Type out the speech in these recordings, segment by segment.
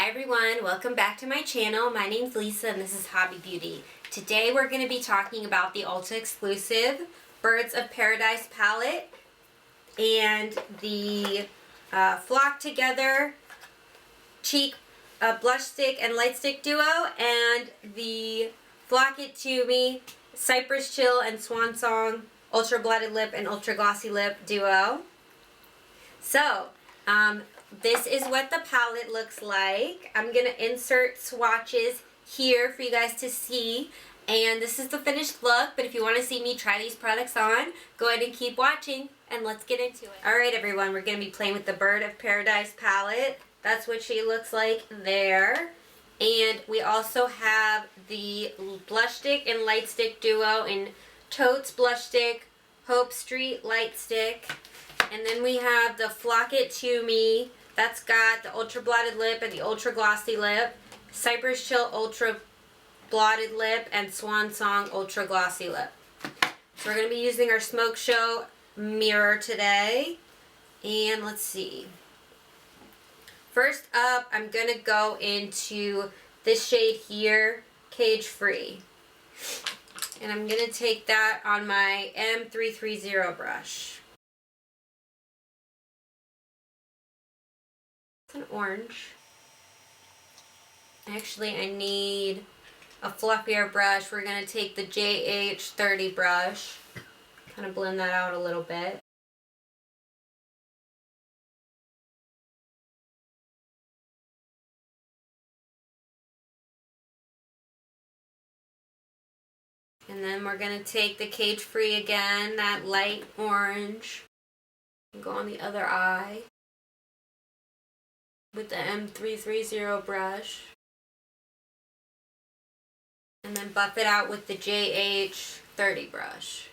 Hi everyone, welcome back to my channel. My name's Lisa and this is Hobby Beauty. Today we're going to be talking about the Ulta exclusive Birds of Paradise palette and the Flock Together Cheek Blush Stick and Light Stick Duo and the Flock It To Me Cypress Chill and Swan Song Ultra Blotted Lip and Ultra Glossy Lip Duo. So, this is what the palette looks like. I'm going to insert swatches here for you guys to see. And this is the finished look, but if you want to see me try these products on, go ahead and keep watching and let's get into it. Alright everyone, we're going to be playing with the Bird of Paradise palette. That's what she looks like there. And we also have the Blush Stick and Light Stick Duo in Totes Blush Stick, Hope Street Light Stick. And then we have the Flock It To Me. That's got the Ultra Blotted Lip and the Ultra Glossy Lip. Cypress Chill Ultra Blotted Lip and Swan Song Ultra Glossy Lip. So we're going to be using our Smoke Show mirror today. And let's see. First up, I'm going to go into this shade here, Cage Free. And I'm going to take that on my M330 brush. It's an orange. Actually, I need a fluffier brush. We're going to take the JH30 brush. Kind of blend that out a little bit. And then we're going to take the Cage Free again, that light orange, and go on the other eye with the M330 brush. And then buff it out with the JH30 brush.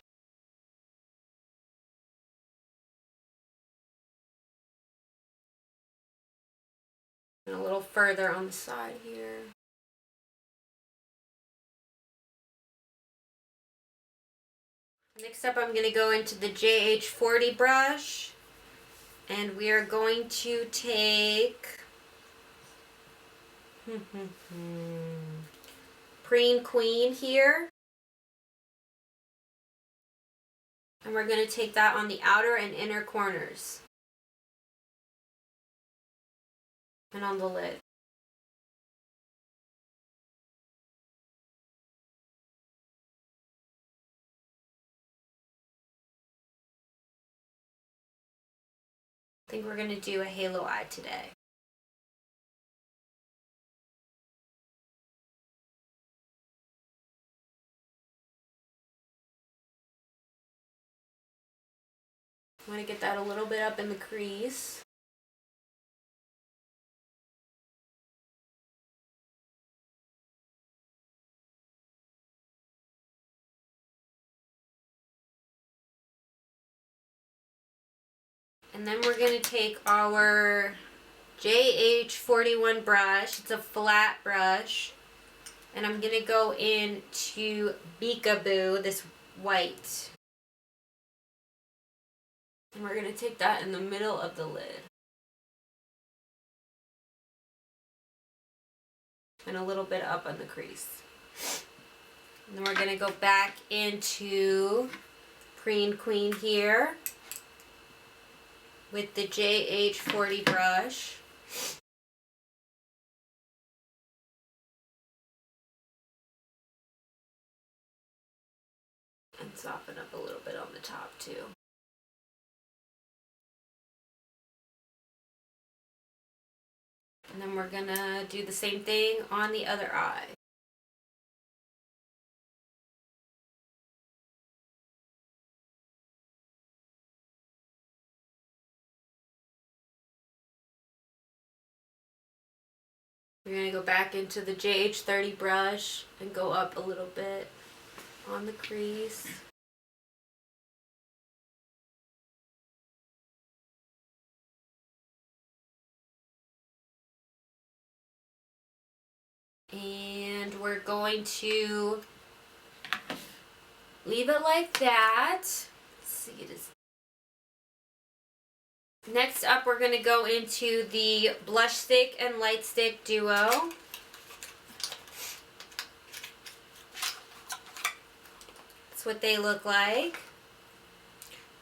And a little further on the side here. Next up, I'm going to go into the JH40 brush. And we are going to take Preen Queen here. And we're going to take that on the outer and inner corners. And on the lid. I think we're going to do a halo eye today. I'm going to get that a little bit up in the crease. And then we're going to take our JH41 brush. It's a flat brush. And I'm going to go into Beekaboo, this white. And we're going to take that in the middle of the lid. And a little bit up on the crease. And then we're going to go back into Preen Queen here with the JH40 brush. And soften up a little bit on the top too. And then we're going to do the same thing on the other eye. We're going to go back into the JH30 brush and go up a little bit on the crease. And we're going to leave it like that. Let's see, Next up, we're going to go into the Blush Stick and Light Stick duo. That's what they look like.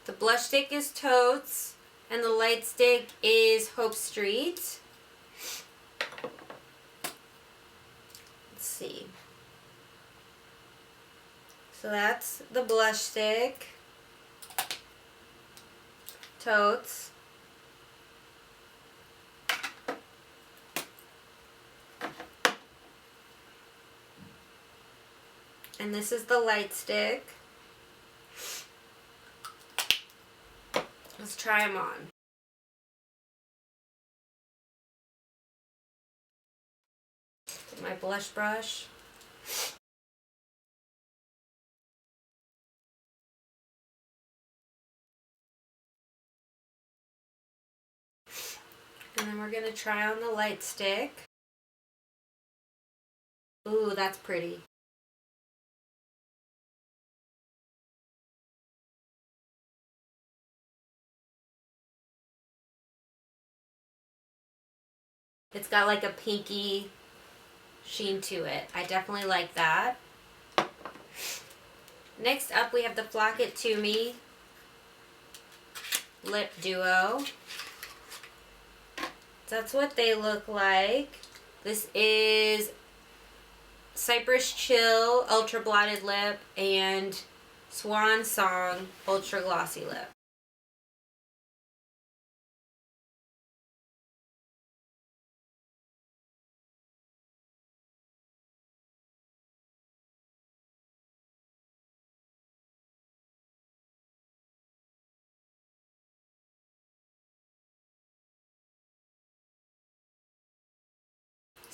The blush stick is Totes, and the light stick is Hope Street. Let's see. So that's the blush stick, Totes. And this is the light stick. Let's try them on. Get my blush brush. And then we're going to try on the light stick. Ooh, that's pretty. It's got like a pinky sheen to it. I definitely like that. Next up, we have the Flock It To Me lip duo. That's what they look like. This is Cypress Chill Ultra Blotted Lip and Swan Song Ultra Glossy Lip.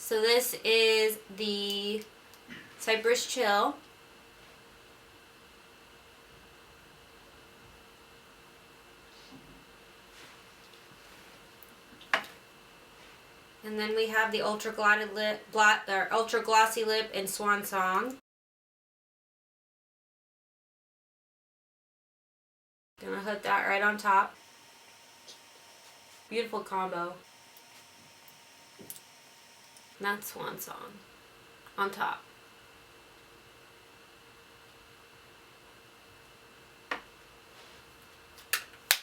So this is the Cypress Chill. And then we have the Ultra Glotted Lip, Ultra Glossy Lip in Swan Song. Gonna put that right on top. Beautiful combo. And that's Swan Song on top.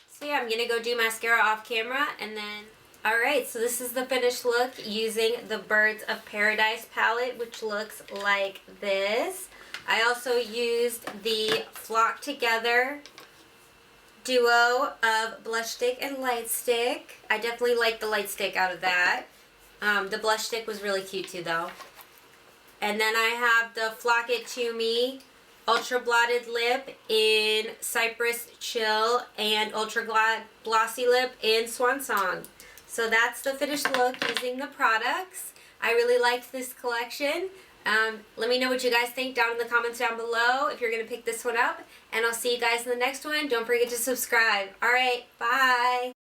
So yeah, I'm gonna go do mascara off camera and then... Alright, so this is the finished look using the Birds of Paradise palette, which looks like this. I also used the Flock Together duo of blush stick and light stick. I definitely like the light stick out of that. The blush stick was really cute too though. And then I have the Flock It To Me Ultra Blotted Lip in Cypress Chill and Ultra Glossy Lip in Swan Song. So that's the finished look using the products. I really liked this collection. Let me know what you guys think down in the comments down below if you're going to pick this one up. And I'll see you guys in the next one. Don't forget to subscribe. Alright, bye!